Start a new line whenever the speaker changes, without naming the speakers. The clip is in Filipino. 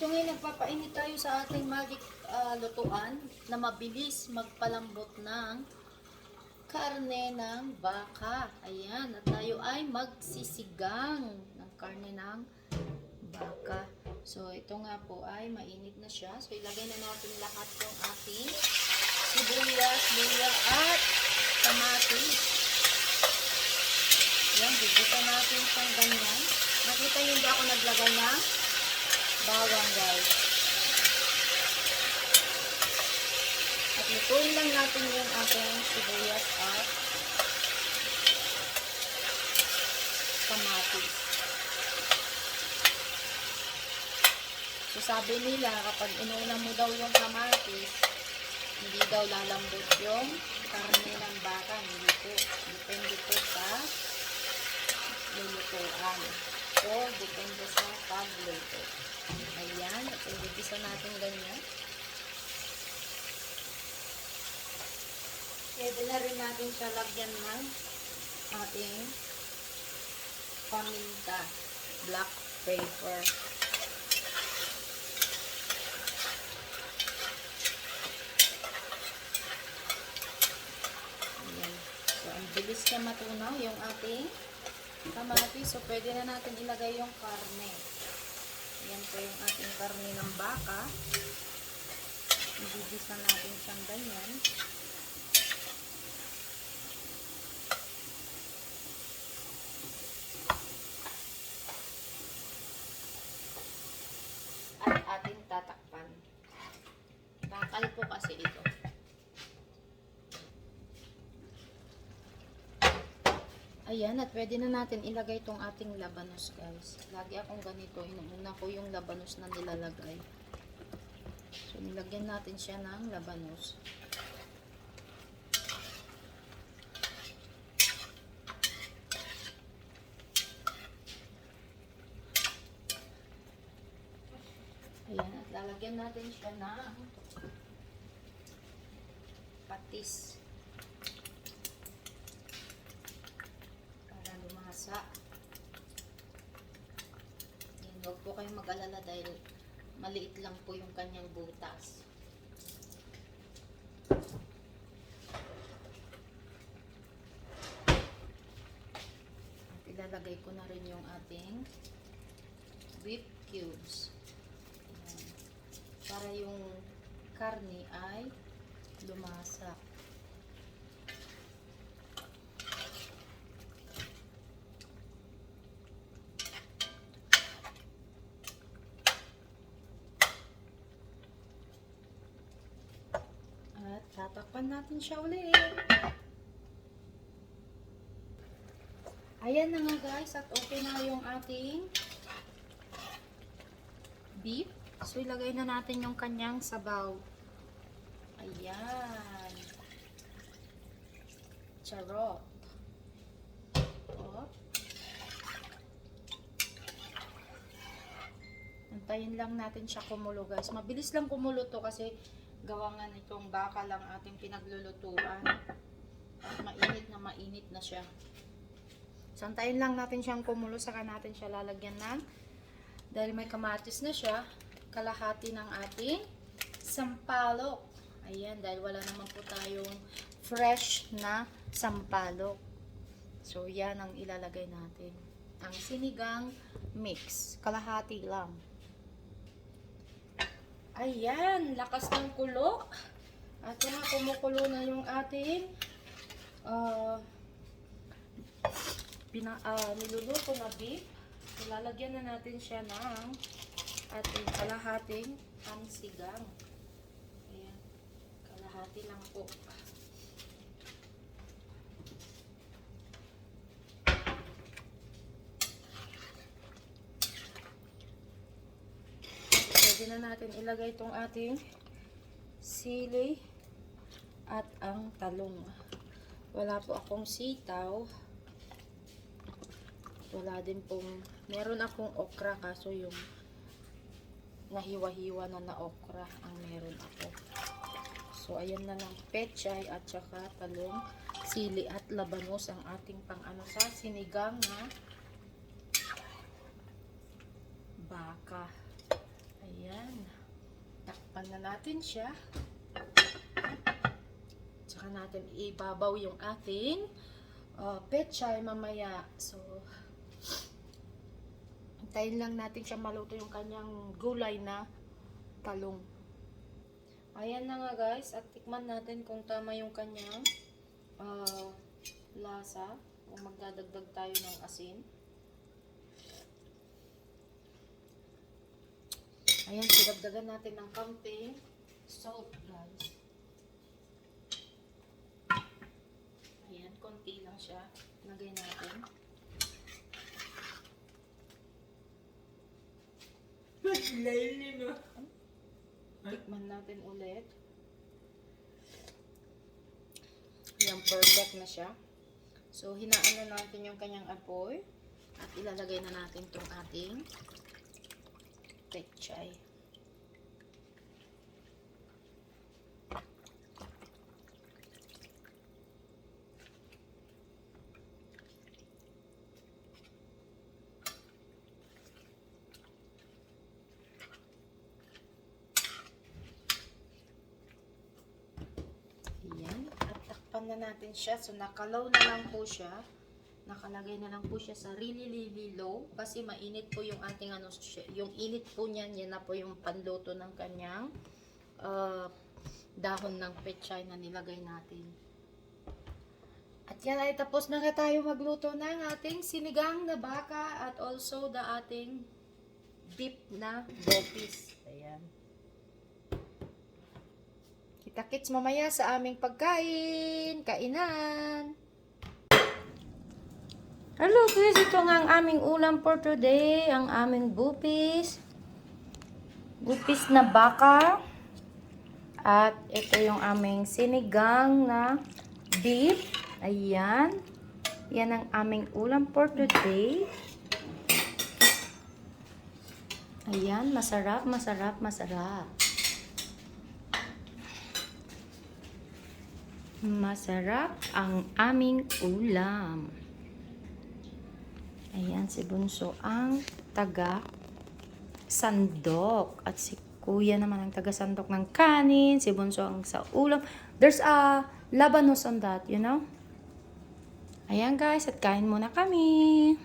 Ito ngayon, nagpapainit tayo sa ating magic lutuan na mabilis magpalambot ng karne ng baka. Ayan, at tayo ay magsisigang ng karne ng baka. So, ito nga po ay mainit na siya. So, ilagay na natin lahat yung ating sibuyas, luya, at kamatis. Ayan, bibita natin siyang ganyan. Nakita niyo hindi ako naglagay ng bawang, guys. At lutuin lang natin yung ating sibuyas at kamatis. So sabi nila, kapag inuuna mo daw yung kamatis, hindi daw lalambot yung karne ng baka. Hindi po. Depende po sa lulutuan. So, depende sa pagluto. Ayan. At ibigisa natin ganyan. Pwede na rin natin siya lagyan ng ating paminta, black pepper. Ayan. So, ang bilis na matunaw yung ating kamatis. So, pwede na natin ilagay yung karne. Ayan po yung ating karne ng baka. Ibigisa natin siyang ganyan. At ating tatakpan. Bakal po kasi ito. Ayan, at pwede na natin ilagay itong ating labanos, guys. Lagi akong ganito. Inuuna ko yung labanos na nilalagay. So, nilagyan natin siya ng labanos. Ayan, at lalagyan natin siya ng patis. Yan, huwag po kayong mag-alala dahil maliit lang po yung kanyang butas. At ilalagay ko na rin yung ating beef cubes. Yan. Para yung karne ay lumasak. Tatakpan natin siya ulit. Ayan na nga, guys. At okay na yung ating beef. So, ilagay na natin yung kanyang sabaw. Ayan. Charot. Oh. Antayin lang natin siya kumulo, guys. Mabilis lang kumulo to kasi gawa nga nitong baka lang ating pinaglulutuan. At mainit na siya. Santayin lang natin siyang kumulo, saka natin siya lalagyan ng, dahil may kamatis na siya, kalahati ng ating sampalok. Ayan, dahil wala naman po tayong fresh na sampalok. So, yan ang ilalagay natin. Ang sinigang mix. Kalahati lang. Ayan, lakas ng kulo. At yan, kumukulo na yung ating niluluto na beef. Ilalagyan na natin siya ng ating kalahating pansigang. Ayan, kalahati lang po. Pwede na natin ilagay itong ating sili at ang talong. Wala po akong sitaw. Wala din pong, meron akong okra kaso yung nahiwa-hiwa na okra ang meron ako. So, ayan na lang, pechay at saka talong, sili at labanos ang ating pang-ano sa sinigang na baka. Ayan. Takpan na natin siya. Tsaka natin ibabaw yung ating pechay mamaya. So, hintayin lang natin siya maluto yung kanyang gulay na talong. Ayan na nga guys, at tikman natin kung tama yung kanyang lasa. Kung magdadagdag tayo ng asin. Ayan, sidagdagan natin ng kaunting salt guys. Ayan, konti lang siya. Lagay natin. Tikman natin ulit. Ayan, perfect na siya. So, hinaan na natin yung kanyang apoy. At ilalagay na natin itong ating pechay. Na natin siya. So, nakalaw na lang po siya. Nakalagay na lang po siya sa really low. Kasi mainit po yung ating yung init po niyan. Yan na po yung panluto ng kanyang dahon ng pechay na nilagay natin. At yan ay tapos na tayo magluto ng ating sinigang na baka at also the ating beef na bopis. Ayan. Kita-kits mamaya sa aming pagkain. Kainan. Hello guys, ito nga ang aming ulam for today. Ang aming bupis. Bupis na baka. At ito yung aming sinigang na beef. Ayan. Yan ang aming ulam for today. Ayan, masarap, masarap, masarap. Masarap ang aming ulam. Ayan, si Bunso ang taga-sandok. At si Kuya naman ang taga-sandok ng kanin. Si Bunso ang sa ulam. There's a labanos on that, you know? Ayan guys, at kain muna kami.